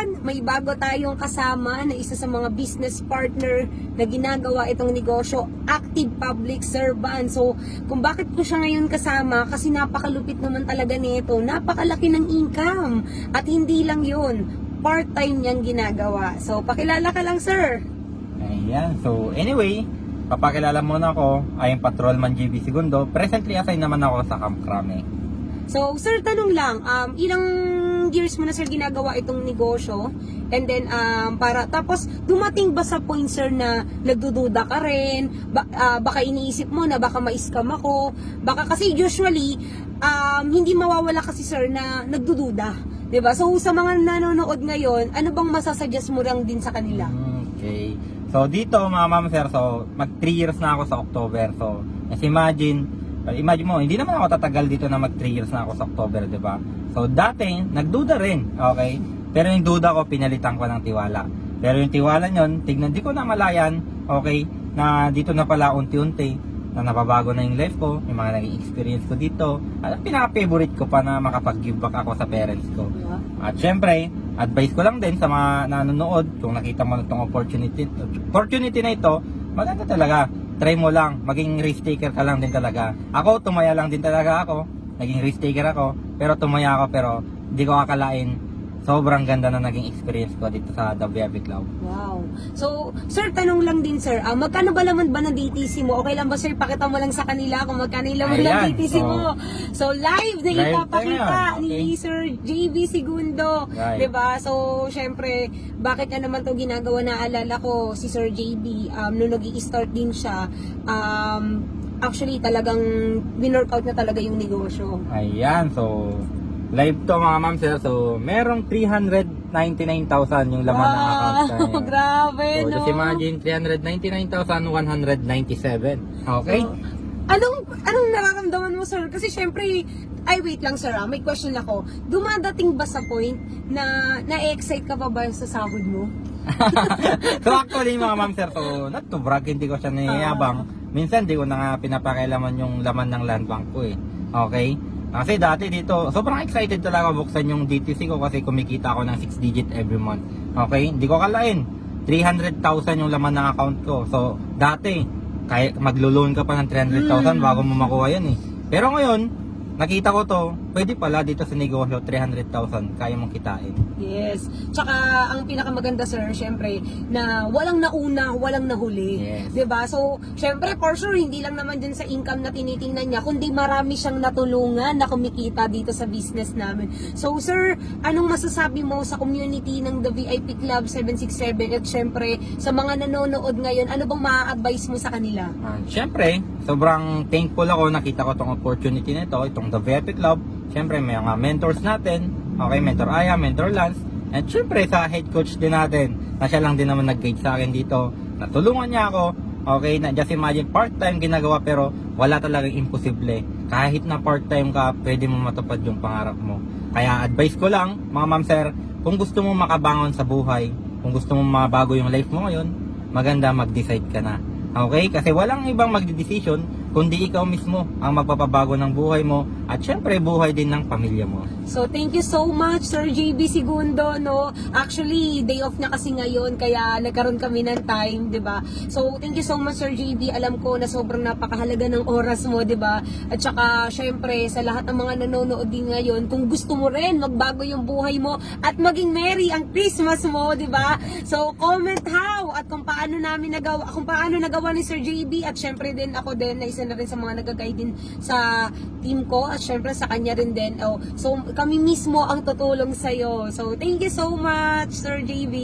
naman, may bago tayong kasama na isa sa mga business partner na ginagawa itong negosyo, active public servant. So, kung bakit ko siya ngayon kasama, kasi napakalupit naman talaga nito, napakalaki ng income. At hindi lang yun, part-time niyang ginagawa. So, pakilala ka lang, sir. Ayan. So, anyway, papakilala muna ako. I am Patrolman JB Segundo. Presently assigned naman ako sa Camp Crame. So, sir, tanong lang, ilang years mo na, sir, ginagawa itong negosyo? And then, tapos, dumating ba sa point, sir, na nagdududa ka rin? Baka iniisip mo na baka ma-scam ako? Baka kasi usually, hindi mawawala kasi, sir, na nagdududa. Diba? So, sa mga nanonood ngayon, ano bang masasuggest mo lang din sa kanila? Okay. So, dito, mga ma'am sir, so, mag 3 years na ako sa October. So, imagine mo, hindi naman ako tatagal dito na mag 3 years na ako sa October, di ba? So, dati, nagduda rin, okay? Pero yung duda ko, pinalitan ko ng tiwala. Pero yung tiwala nyon, tignan, di ko na malayan, okay? Na dito na pala unti-unti, na nababago na yung life ko, yung mga naging experience ko dito. At pinaka-favorite ko pa na makapag-give back ako sa parents ko. At syempre, advice ko lang din sa mga nanonood, kung nakita mo na itong opportunity na ito, maganda talaga. Try mo lang, maging risk taker ka lang din talaga. Ako, tumaya lang din talaga ako. Naging risk taker ako, pero tumaya ako, pero hindi ko akalain. Sobrang ganda na naging experience ko dito sa The VIP Club. Wow. So, sir, tanong lang din, sir. Magkano ba laman ba ng DTC mo? Okay lang ba, sir? Pakita mo lang sa kanila kung magkano yung laman ng DTC mo. So, live na ipapakita ni Sir JB Segundo. Right. Diba? So, syempre, bakit na naman to ginagawa? Naalala ko si Sir JB, nung nag-i-start din siya, actually, talagang winorkout na talaga yung negosyo. Ayan, so live to mga ma'am sir. So, merong 399,000 yung laman ng account ko. Grabe, So, no? just imagine, 399,197. Okay? So, anong nararamdaman mo, sir? Kasi syempre, wait lang, sir, may question ako. Dumadating ba sa point na na-excite ka pa ba sa sahod mo? So, actually mga ma'am sir, so not to brag, hindi ko siya niyayabang. Minsan, di ko na nga pinapakailaman yung laman ng land bank ko eh. Okay? Kasi dati dito, sobrang excited talaga buksan yung DTC ko kasi kumikita ako ng 6 digit every month. Okay? Hindi ko kalain. 300,000 yung laman ng account ko. So, dati, kaya maglo-loan ka pa ng 300,000 bago mo makuha yan eh. Pero ngayon, nakita ko to, pwede pala dito sa negosyo, 300,000, kaya mong kitain. Yes. Tsaka, ang pinakamaganda, sir, syempre, na walang nauna, walang nahuli. Yes. 'Di ba? So, syempre, for sure, hindi lang naman din sa income na tinitingnan niya, kundi marami siyang natulungan na kumikita dito sa business namin. So, sir, anong masasabi mo sa community ng The VIP Club 767 at syempre, sa mga nanonood ngayon, ano bang ma-advise mo sa kanila? Siyempre, sobrang thankful ako, nakita ko tong opportunity na ito, itong The VIP Club. Siyempre, may mga mentors natin. Okay, Mentor Aya, Mentor Lance. And siyempre, sa head coach din natin, na siya lang din naman nag-guide sa akin dito. Natulungan niya ako. Okay, na just imagine, part-time ginagawa pero wala talagang imposible. Kahit na part-time ka, pwede mo matupad yung pangarap mo. Kaya advice ko lang, mga ma'am sir, kung gusto mo makabangon sa buhay, kung gusto mo mabago yung life mo ngayon, maganda mag-decide ka na. Okay? Kasi walang ibang magdidesisyon kundi ikaw mismo ang magpapabago ng buhay mo at syempre buhay din ng pamilya mo. So, thank you so much, Sir JB Segundo, no? Actually, day off na kasi ngayon, kaya nagkaroon kami ng time, di ba? So, thank you so much, Sir JB. Alam ko na sobrang napakahalaga ng oras mo, di ba? At saka, syempre, sa lahat ng mga nanonood din ngayon, kung gusto mo rin magbago yung buhay mo at maging merry ang Christmas mo, di ba? So, comment how at kung paano nagawa ni Sir JB at syempre din ako din na isa na rin sa mga nagagay din sa team ko at syempre sa kanya rin din. So kami mismo ang tutulong sa'yo. So thank you so much, Sir JB.